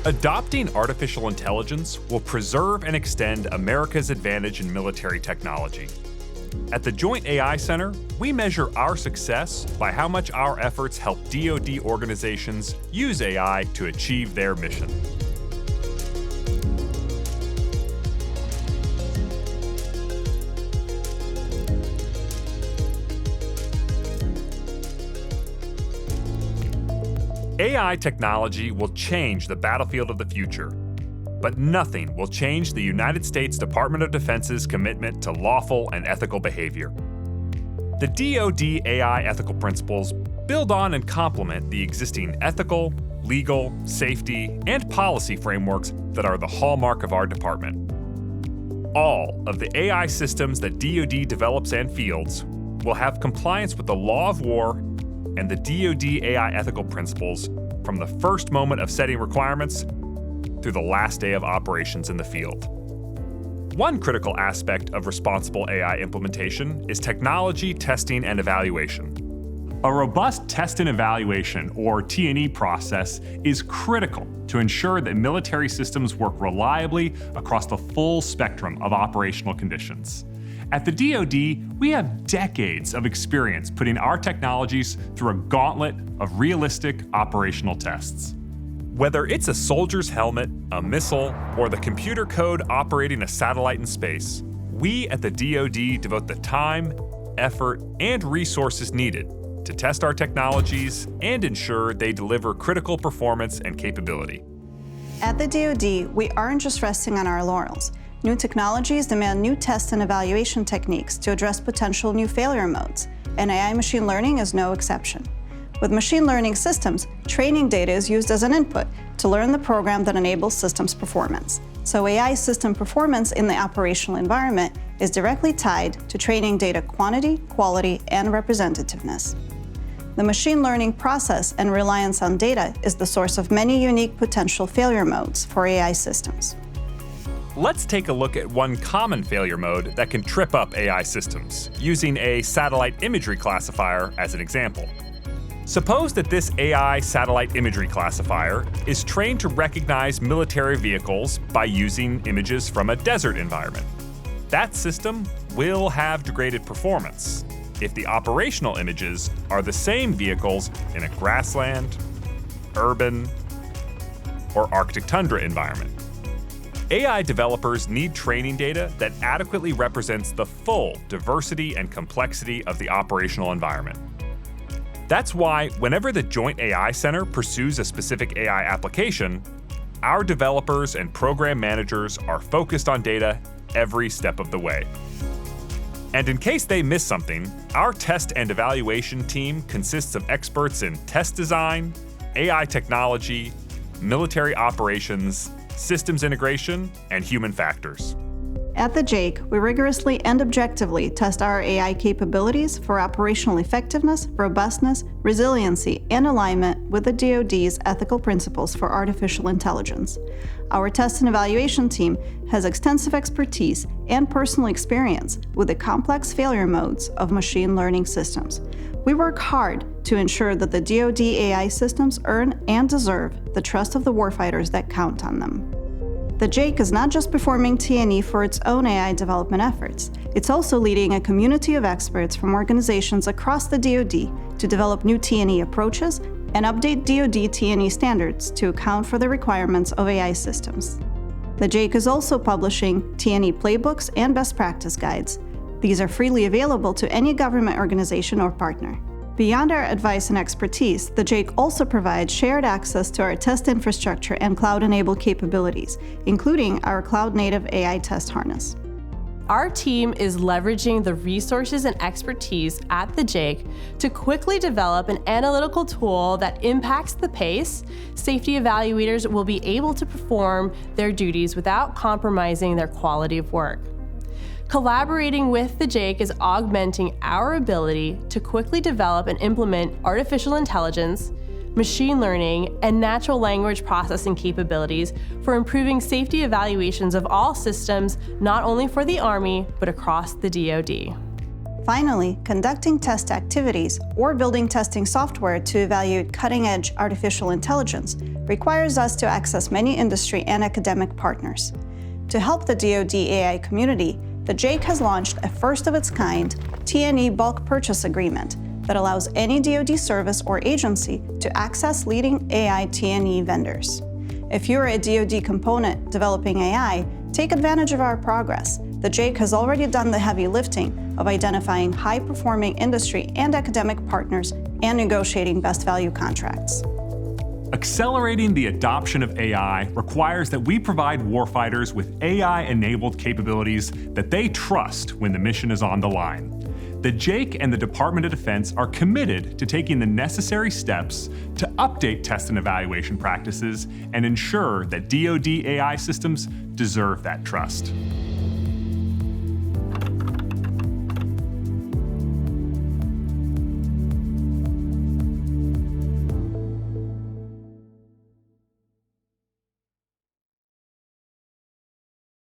Adopting artificial intelligence will preserve and extend America's advantage in military technology. At the Joint AI Center, we measure our success by how much our efforts help DoD organizations use AI to achieve their mission. AI technology will change the battlefield of the future, but nothing will change the United States Department of Defense's commitment to lawful and ethical behavior. The DoD AI ethical principles build on and complement the existing ethical, legal, safety, and policy frameworks that are the hallmark of our department. All of the AI systems that DoD develops and fields will have compliance with the law of war and the DoD AI ethical principles from the first moment of setting requirements through the last day of operations in the field. One critical aspect of responsible AI implementation is technology testing and evaluation. A robust test and evaluation, or T&E process, is critical to ensure that military systems work reliably across the full spectrum of operational conditions. At the DoD, we have decades of experience putting our technologies through a gauntlet of realistic operational tests. Whether it's a soldier's helmet, a missile, or the computer code operating a satellite in space, we at the DoD devote the time, effort, and resources needed to test our technologies and ensure they deliver critical performance and capability. At the DoD, we aren't just resting on our laurels. New technologies demand new test and evaluation techniques to address potential new failure modes, and AI machine learning is no exception. With machine learning systems, training data is used as an input to learn the program that enables systems performance. So AI system performance in the operational environment is directly tied to training data quantity, quality, and representativeness. The machine learning process and reliance on data is the source of many unique potential failure modes for AI systems. Let's take a look at one common failure mode that can trip up AI systems, using a satellite imagery classifier as an example. Suppose that this AI satellite imagery classifier is trained to recognize military vehicles by using images from a desert environment. That system will have degraded performance if the operational images are the same vehicles in a grassland, urban, or Arctic tundra environment. AI developers need training data that adequately represents the full diversity and complexity of the operational environment. That's why whenever the Joint AI Center pursues a specific AI application, our developers and program managers are focused on data every step of the way. And in case they miss something, our test and evaluation team consists of experts in test design, AI technology, military operations, systems integration, and human factors. At the JAIC, we rigorously and objectively test our AI capabilities for operational effectiveness, robustness, resiliency, and alignment with the DoD's ethical principles for artificial intelligence. Our test and evaluation team has extensive expertise and personal experience with the complex failure modes of machine learning systems. We work hard to ensure that the DoD AI systems earn and deserve the trust of the warfighters that count on them. The JAIC is not just performing T&E for its own AI development efforts, it's also leading a community of experts from organizations across the DoD to develop new T&E approaches and update DoD T&E standards to account for the requirements of AI systems. The JAIC is also publishing T&E playbooks and best practice guides. These are freely available to any government organization or partner. Beyond our advice and expertise, the JAIC also provides shared access to our test infrastructure and cloud-enabled capabilities, including our cloud-native AI test harness. Our team is leveraging the resources and expertise at the JAIC to quickly develop an analytical tool that impacts the pace safety evaluators will be able to perform their duties without compromising their quality of work. Collaborating with the JAIC is augmenting our ability to quickly develop and implement artificial intelligence, machine learning, and natural language processing capabilities for improving safety evaluations of all systems, not only for the Army, but across the DoD. Finally, conducting test activities or building testing software to evaluate cutting-edge artificial intelligence requires us to access many industry and academic partners. To help the DoD AI community, the JAIC has launched a first-of-its-kind T&E bulk purchase agreement that allows any DoD service or agency to access leading AI T&E vendors. If you're a DoD component developing AI, take advantage of our progress. The JAIC has already done the heavy lifting of identifying high-performing industry and academic partners and negotiating best value contracts. Accelerating the adoption of AI requires that we provide warfighters with AI-enabled capabilities that they trust when the mission is on the line. The JAIC and the Department of Defense are committed to taking the necessary steps to update test and evaluation practices and ensure that DoD AI systems deserve that trust.